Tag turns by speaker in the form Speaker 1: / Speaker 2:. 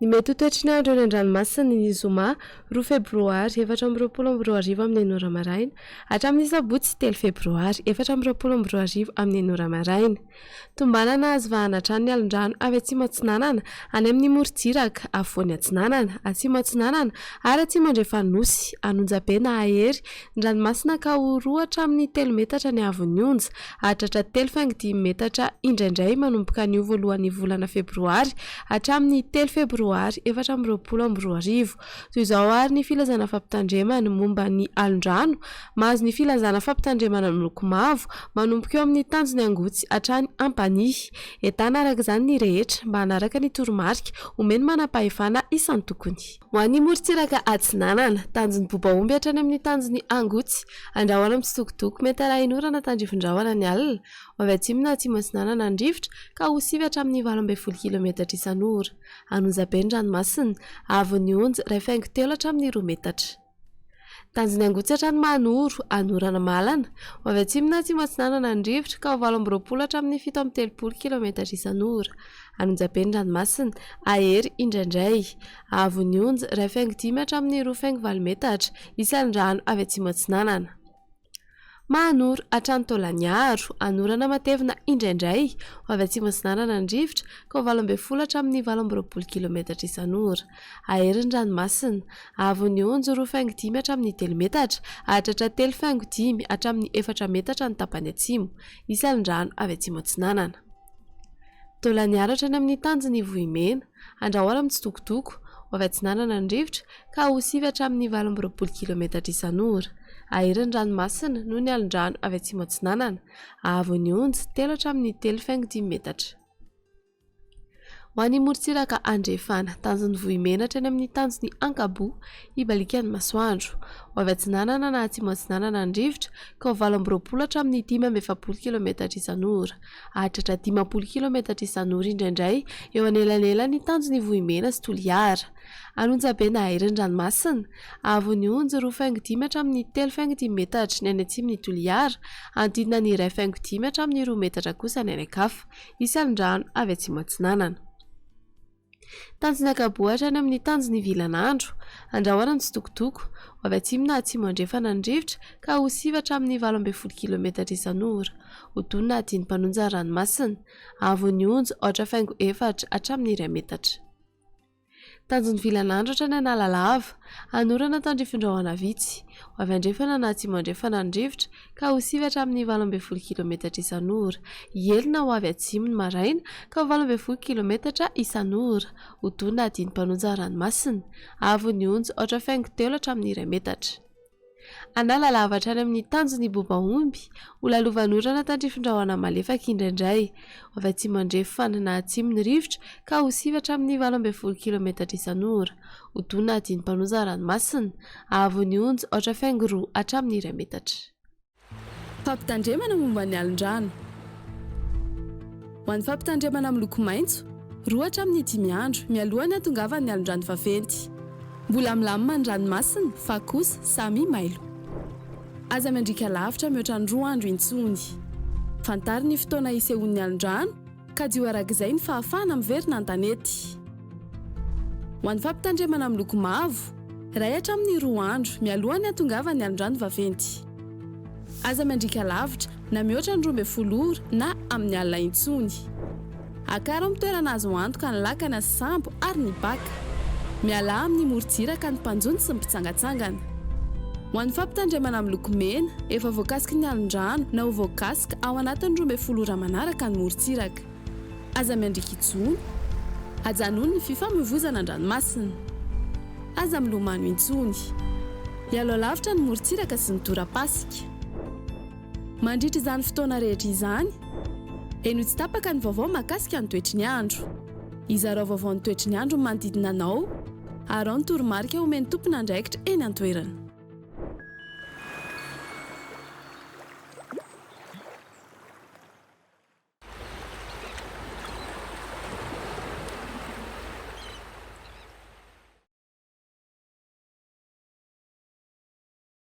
Speaker 1: Ny mety ho toetry ny andro eny an-dranomasina ny zoma 2 febroary 2020 amin'ny 9 ora maraina hatramin'ny sabotsy 3 febroary 2020 amin'ny 9 ora maraina. Tombanana azo vahana hatrany ny alin-drano avy atsimo atsinanana any amin'ny morontsiraka afovoany atsinanana atsimo atsinanana ary atsimo andrefanosy anonjabe na ahery ny ranomasina ka ho 2 hatramin'ny 3 metatra ny havon'ny onja hatratra 3.5 metatra indraindray manomboka ny voalohan'ny volana febroary hatramin'ny 3 febroary 2020 toy izao ary ny filazana fampitandremana momba ny alin-drano mahazo ny filazana fampitandremana miloko mavo manomboka eo amin'ny tanjony angotsy hatrany ampanihy entana araka izany ny rehetra mba hanaraka ny toromarika omeny manam-pahefana isan'ny tokony. Ho an'ny morontsiraka atsinanana tanjony bobaomby hatrany amin'ny tanjony angotsy andrahoana amin'ny tsitokotoko mety arahiny orana tandrifin-drahona ny alina avy atsimo na atsimo atsinanana andrivotra ka ho 9 hatramin'ny 18 kilometatra isan'ora. Anonjabe ny ranomasina avon'ny onja 3.3 hatramin'ny 2 metatra. Tanjony angotsy hatrany manoro anorana malana avy atsimo na atsimo atsinanana andrivotra ka ho 18 hatramin'ny 7.30 kilometatra isan'ora. Anonjabe ny ranomasina ahery indraindray avon'ny onja 2.5 hatramin'ny 2.4 metatra isan'ny rano avy atsimo atsinanana. Manoro hatrany Taolagnaro anorana matevina indraindray avy atsimo atsinanana andrivotra ka ho 18 hatramin'ny 18 kilometatra isan'ora. Ahery ny ranomasina avon'ny onja 2.5 hatramin'ny 3 metatra hatratra 3.5 hatramin'ny 4 metatra ny tapany atsimo isan'ny rano avy atsimo atsinanana. Taolagnaro hatrany amin'ny tanjony Vohimena andrahoana amin'ny tsitokotoko avy atsinanana andrivotra ka ho 9 hatramin'ny 18 kilometatra isan'ora. Ahery ny ranomasina noho ny alin-drano avy atsimo atsinanana avon'ny onja 3 hatramin'ny 3.5 metatra. Ho an'ny morontsiraka andrefana tanjony Vohimena hatrany amin'ny tanjony Ankabo ibalikan'ny masoandro avy atsinanana na atsimo atsinanana andrivotra ka ho 18 hatramin'ny 17 kilometatra isan'ora hatratra 10 kilometatra isan'ora indraindray eo anelanelany tanjony Vohimena sy Toliara. Anonjabe na ahery ny ranomasina avon'ny onja 2.5 hatramin'ny 3.5 metatra ny any atsimony Toliara andidina ny 2.5 hatramin'ny 2 metatra kosa ny any ankafa isan'ny rano avy atsimo atsinanana. Tanjony Ankabo hatrany amin'ny tanjony Vilanandro andrahoana ny tsitokotoko avy atsimo na atsimo andrefana andrivotra ka ho 9 hatramin'ny 18 kilometatra isan'ora. Hodonina adiny mpanonja ranomasina avon'ny onja 8.4 hatramin'ny 2 metatra. Tanjony Vilanandro hatrany Analalava anorana tandrifin-drahona vitsy avy andrefana na atsimo andrefana andrivotra ka ho 9 hatramin'ny 18 kilometatra isan'ora. Elina ho avy atsimo ny maraina ka ho 18 kilometatra isan'ora. Hodonina adiny mpanonja ranomasina avon'ny onja 8.3 hatramin'ny 2 metatra. Analalava hatrany amin'ny tanjony Bobaomby ho lalovanorana tandrifin-drahona malefaka indraindray avy atsimo andrefana na atsimo ny rivotra ka ho 9 hatramin'ny 18 kilometatra isan'ora. Hodonina adiny mpanonja ranomasina avon'ny onja 8.2 hatramin'ny 2 metatra.
Speaker 2: Fampitandremana momba ny alin-drano. Ho an'ny fampitandremana miloko maitso 2 hatramin'ny 5 andro mialohan'ny hatongavan'ny alin-drano vaventy. Mbola milamina ny ranomasina fa kosa samy mailo. Aza mandrika lavitra mihoatra ny 2 andro intsony. Fantary ny fotoana isehoan'ny alin-drano ka dio arak'izay ny fahafahana miverina an-tanety. Ho an'ny fampitandremana miloko mavo 2 hatramin'ny 2 andro mialohan'ny hatongavan'ny alin-drano vaventy. Aza mandrika lavitra na mihoatra ny 12 ora na amin'ny alina intsony. Akara amin'ny toerana azo antoka ny lakana sy sambo ary ny baka. Miala amin'ny morontsiraka ny mpanjony sy ny mpitsangatsangana. Ho an'ny fampitandremana miloko mena efa voakasika ny alin-drano na ho voakasika ao anatin'ny 12 ora manaraka ny morontsiraka. Aza miandrika itsony ajanony ny fifamoivoizana an-dranomasina. Aza milomano intsony ialao lavitra ny morontsiraka sy ny tora-pasika. Mandritra izany fotoana rehetra izany eno tsy tapaka ny vaovao mahakasika ny toetry ny andro. Izarao vaovao ny toetry ny andro manodidina anao ary ao ny toromarika omeny tompona andraikitra eny an-toerana.